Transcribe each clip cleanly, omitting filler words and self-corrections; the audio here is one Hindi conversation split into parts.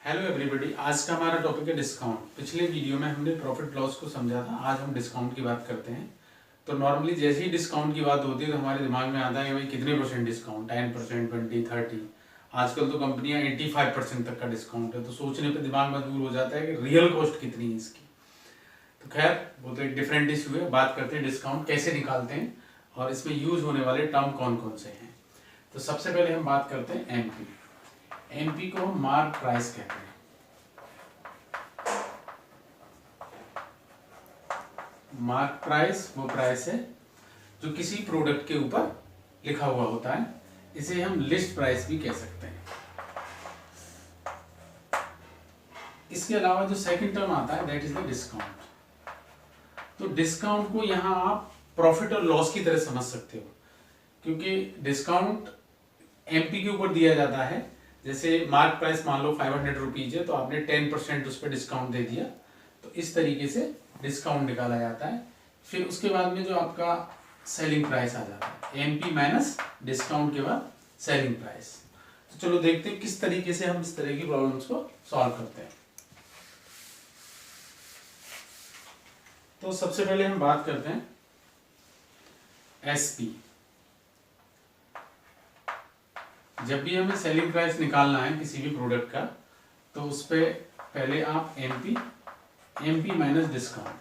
हेलो एवरीबॉडी, आज का हमारा टॉपिक है डिस्काउंट। पिछले वीडियो में हमने प्रॉफिट लॉस को समझा था, आज हम डिस्काउंट की बात करते हैं। तो नॉर्मली जैसे ही डिस्काउंट की बात होती है तो हमारे दिमाग में आता है भाई कितने परसेंट डिस्काउंट, 10%, 20, 30। आजकल तो कंपनियां 85% तक का डिस्काउंट है, तो सोचने पर दिमाग मजबूर हो जाता है कि रियल कॉस्ट कितनी है इसकी। तो खैर वो तो एक डिफरेंट इशू है। बात करते हैं डिस्काउंट कैसे निकालते हैं और इसमें यूज होने वाले टर्म कौन कौन से हैं। तो सबसे पहले हम बात करते हैं एमपी। एमपी को हम मार्क प्राइस कहते हैं। मार्क प्राइस वो प्राइस है जो किसी प्रोडक्ट के ऊपर लिखा हुआ होता है। इसे हम लिस्ट प्राइस भी कह सकते हैं। इसके अलावा जो सेकंड टर्म आता है दैट इज द डिस्काउंट। तो डिस्काउंट को यहां आप प्रॉफिट और लॉस की तरह समझ सकते हो, क्योंकि डिस्काउंट एमपी के ऊपर दिया जाता है। जैसे मार्क प्राइस मान लो 500 रुपीज है, तो आपने 10% उस पर डिस्काउंट दे दिया, तो इस तरीके से डिस्काउंट निकाला जाता है। फिर उसके बाद में जो आपका सेलिंग प्राइस आ जाता है, एमपी माइनस डिस्काउंट के बाद सेलिंग प्राइस। तो चलो देखते हैं किस तरीके से हम इस तरह की प्रॉब्लम्स को सॉल्व करते हैं। तो सबसे पहले हम बात करते हैं एसपी। जब भी हमें सेलिंग प्राइस निकालना है किसी भी प्रोडक्ट का, तो उस पर पहले आप एमपी माइनस डिस्काउंट।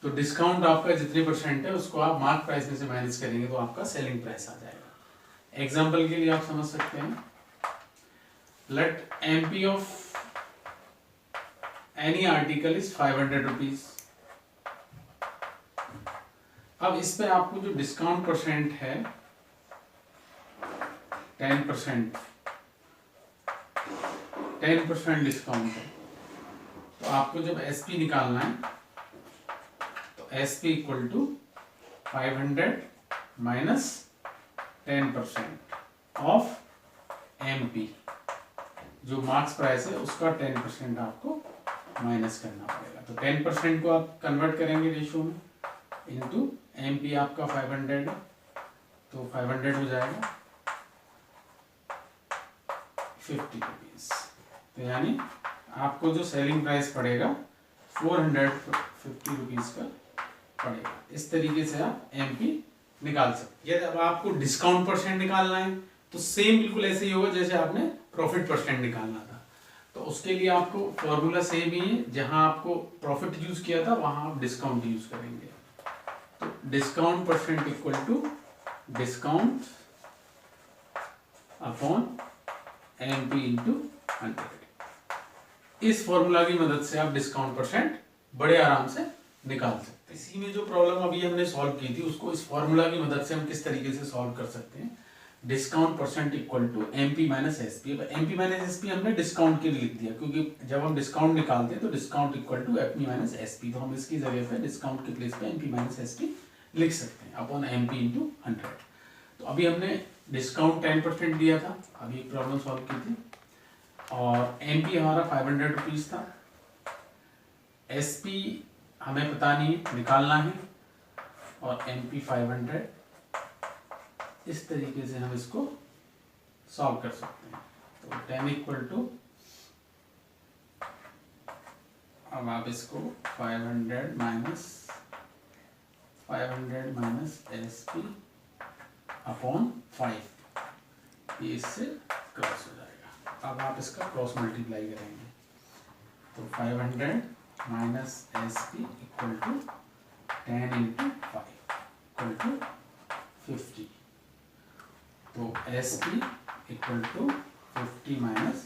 तो डिस्काउंट आपका जितने परसेंट है उसको आप मार्क प्राइस में से माइनस करेंगे तो आपका सेलिंग प्राइस आ जाएगा। एग्जांपल के लिए आप समझ सकते हैं, let MP of any article is 500 rupees. अब इस पे आपको जो डिस्काउंट परसेंट है 10%, 10% डिस्काउंट है। तो आपको जब एसपी निकालना है तो SP equal to 500 minus 10% of MP. जो मार्क्स प्राइस है उसका 10% आपको माइनस करना पड़ेगा। तो 10% को आप कन्वर्ट करेंगे रेशियो में इनटू एमपी आपका 500 है, तो 500 हो जाएगा 50 रुपीज। तो यानी आपको जो सेलिंग प्राइस पड़ेगा 450 रुपीज का पड़ेगा। इस तरीके से आप एमपी निकाल सकते हैं। यदि आपको डिस्काउंट परसेंट निकालना है तो सेम बिल्कुल ऐसे ही होगा जैसे आपने प्रॉफिट परसेंट निकालना था। तो उसके लिए आपको फॉर्मूला सेम ही है, जहां आपको प्रॉफिट यूज किया था वहां आप डिस्काउंट यूज करेंगे। तो discount percent equal to discount upon MP into 100। इस फॉर्मूला की मदद से आप डिस्काउंट परसेंट बड़े आराम से निकाल सकते हैं। इसी में जो प्रॉब्लम अभी हमने सॉल्व की थी उसको इस फॉर्मूला की मदद से हम किस तरीके से सॉल्व कर सकते हैं। Discount percent equal to MP minus SP. अब एमपी माइनस एसपी हमने डिस्काउंट के लिए लिख दिया, क्योंकि जब हम डिस्काउंट निकालते हैं तो discount equal to MP minus SP. तो हम इसकी जगह पे डिस्काउंट के प्लेस पे एमपी माइनस एसपी लिख सकते हैं अपॉन एमपी इंटू 100। तो अभी हमने डिस्काउंट 10% दिया था, अभी एक प्रॉब्लम सॉल्व की थी, और एमपी हमारा 500 रुपीज था। एसपी हमें पता नहीं है, निकालना है, और एमपी 500। इस तरीके से हम इसको सॉल्व कर सकते हैं। तो 10 इक्वल टू, अब आप इसको 500 माइनस एसपी अपॉन 5, ये इससे क्रॉस हो जाएगा। अब आप इसका क्रॉस मल्टीप्लाई करेंगे तो 500 minus SP equal to 10 into 5 equal to 50। तो SP equal to 50 minus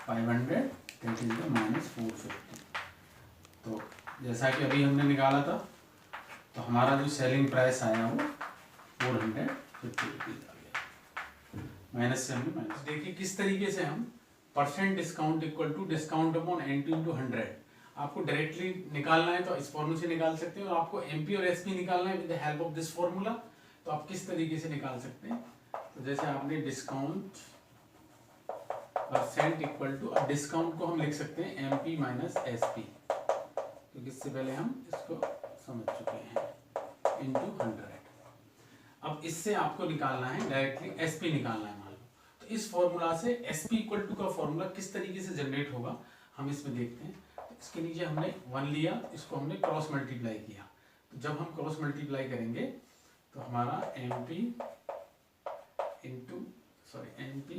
500 that is the minus 450। तो जैसा कि अभी हमने निकाला था, तो हमारा जो सेलिंग प्राइस आया वो 450 रुपीज आ गया। माइनस से हमने माइनस। देखिए किस तरीके से हम percent discount equal to discount upon MP into 100 आपको डायरेक्टली निकालना है तो इस फॉर्मूले से निकाल सकते हैं, और आपको एमपी और एसपी निकालना है with the help of this formula. तो आप किस तरीके से निकाल सकते हैं, तो जैसे आपने डिस्काउंट परसेंट इक्वल टू, अब डिस्काउंट को हम लिख सकते हैं एमपी माइनस एसपी, क्योंकि इससे पहले हम इसको समझ चुके हैं, इंटू 100। अब इससे आपको निकालना है डायरेक्टली एसपी निकालना है मान लो, तो इस फॉर्मूला से SP इक्वल टू का फॉर्मूला किस तरीके से जनरेट होगा हम इसमें देखते हैं। तो इसके नीचे हमने 1 लिया, इसको हमने क्रॉस मल्टीप्लाई किया। तो जब हम क्रॉस मल्टीप्लाई करेंगे तो हमारा MP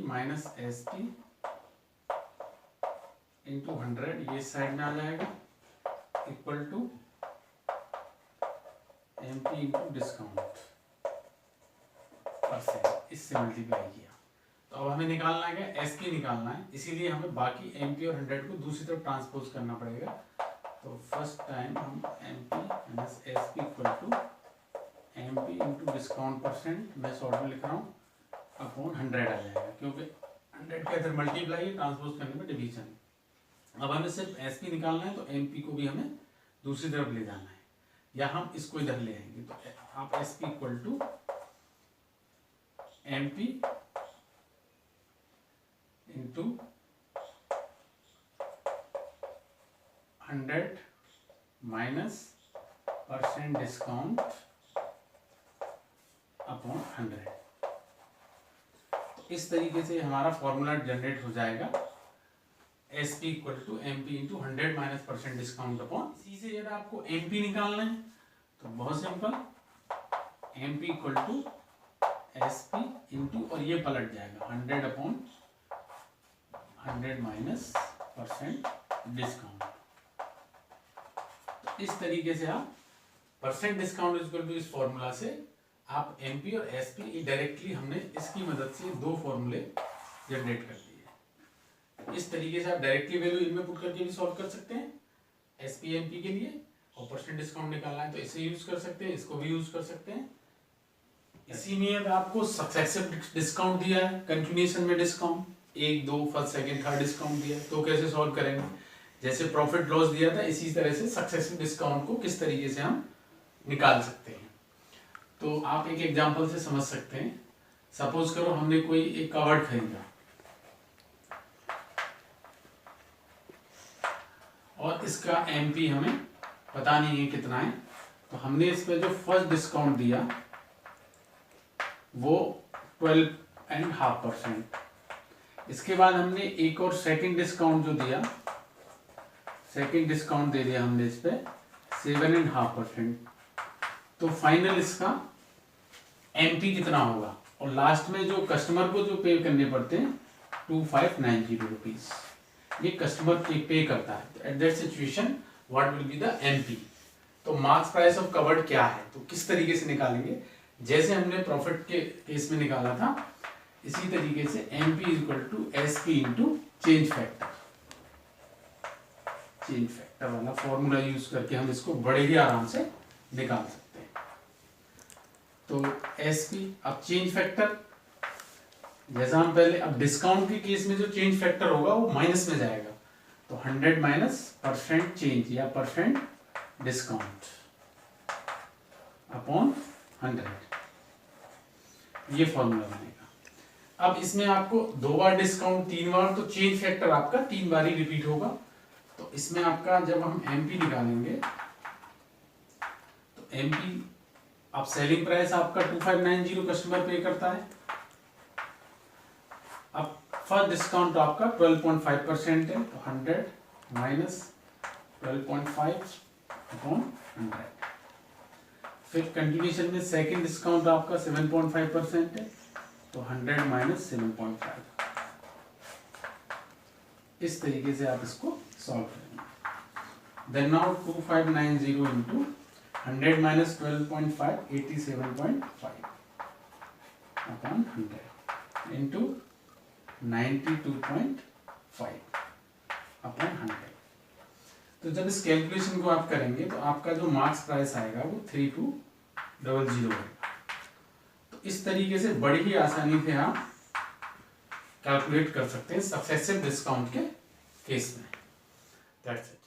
माइनस SP इंटू 100 ये साइड में आ जाएगा equal to MP into discount percent, इससे मल्टीप्लाई किया। तो अब हमें निकालना है SP निकालना है, इसीलिए हमें बाकी MP और 100 को दूसरी तरफ ट्रांसपोज करना पड़ेगा। तो फर्स्ट टाइम हम MP minus SP equal to MP into discount percent, मैं शॉर्ट में लिख रहा हूँ, अपॉन 100 आ जाएगा, क्योंकि 100 के इधर मल्टीप्लाई है, ट्रांसपोज करने में डिवीजन। अब हमें सिर्फ SP निकालना है, तो MP को भी हमें दूसरी तरफ ले जाना है, या हम इसको इधर ले आएंगे। तो आप SP equal to MP into 100 minus percent discount upon 100। तो इस तरीके से हमारा फॉर्मूला जनरेट हो जाएगा SP equal to MP into 100 minus percent discount upon. इसी से यदि आपको MP निकालना है तो बहुत simple, MP equal to SP into, और ये पलट जाएगा 100 अपॉन 100 माइनस परसेंट डिस्काउंट। तो इस तरीके से आप परसेंट डिस्काउंट इक्वल टू इस फॉर्मूला से आप MP और SP डायरेक्टली हमने इसकी मदद से दो फॉर्मूले जनरेट कर दिए। इस तरीके से आप डायरेक्टली वैल्यू इनमें पुट करके भी सॉल्व कर सकते हैं SP MP के लिए, और परसेंट डिस्काउंट निकालना है तो इसे यूज कर सकते हैं, इसको भी यूज कर सकते हैं। इसी में अगर आपको सक्सेसिव डिस्काउंट दिया है, कंटिन्यूएशन में discount 1 2 first second third discount दिया है, तो कैसे सॉल्व करेंगे। जैसे प्रॉफिट लॉस दिया था, इसी तरह से सक्सेसिव डिस्काउंट को किस तरीके से हम निकाल सकते हैं। तो आप एक एग्जांपल से समझ सकते हैं। सपोज करो हमने कोई एक कवर्ड खरीदा और इसका MP हमें पता नहीं है कितना है, तो हमने इस पर जो फर्स्ट डिस्काउंट दिया वो 12.5%। इसके बाद हमने एक और सेकंड डिस्काउंट जो दिया, सेकंड डिस्काउंट दे दिया हमने इस पे 7.5%। तो फाइनल इसका MP कितना होगा, और लास्ट में जो कस्टमर को जो पे करने पड़ते हैं 2590 रुपीज, ये कस्टमर पे करता है। तो at that situation what will be the MP। तो मार्क्स प्राइस ऑफ कवर्ड क्या है, तो किस तरीके से निकालेंगे, जैसे हमने प्रॉफिट के केस में निकाला था, इसी तरीके से MP equal to SP into change factor, change factor वाला फॉर्मूला यूज करके हम इसको बड़े ही आराम से निकाल सकते हैं। तो SP, अब चेंज फैक्टर जैसा हम पहले, अब डिस्काउंट के केस में जो चेंज फैक्टर होगा वो माइनस में जाएगा, तो 100 माइनस परसेंट चेंज या परसेंट डिस्काउंट अपॉन 100, ये फॉर्मूला बनेगा। अब इसमें आपको 2 बार डिस्काउंट 3 बार, तो चेंज फैक्टर आपका 3 बार ही रिपीट होगा। तो इसमें आपका जब हम MP निकालेंगे तो MP, अब सेलिंग प्राइस आपका 2590 कस्टमर पे करता है। अब फर्स्ट डिस्काउंट आपका 12.5% है, तो 100 माइनस 12.5 अपॉन 100। फिर कंटिन्यूएशन में सेकंड डिस्काउंट आपका 7.5% है, तो 100 माइनस 7.5। इस तरीके से आप इसको सॉल्व करेंगे। Then now 2590 into 100 minus 12.5 87.5 upon 100 into 92.5 upon 100। तो जब इस कैलकुलेशन को आप करेंगे तो आपका जो मार्क्स प्राइस आएगा वो 3200 होगा। तो इस तरीके से बड़ी ही आसानी से आप कैलकुलेट कर सकते हैं सक्सेसिव डिस्काउंट के केस में। That's it.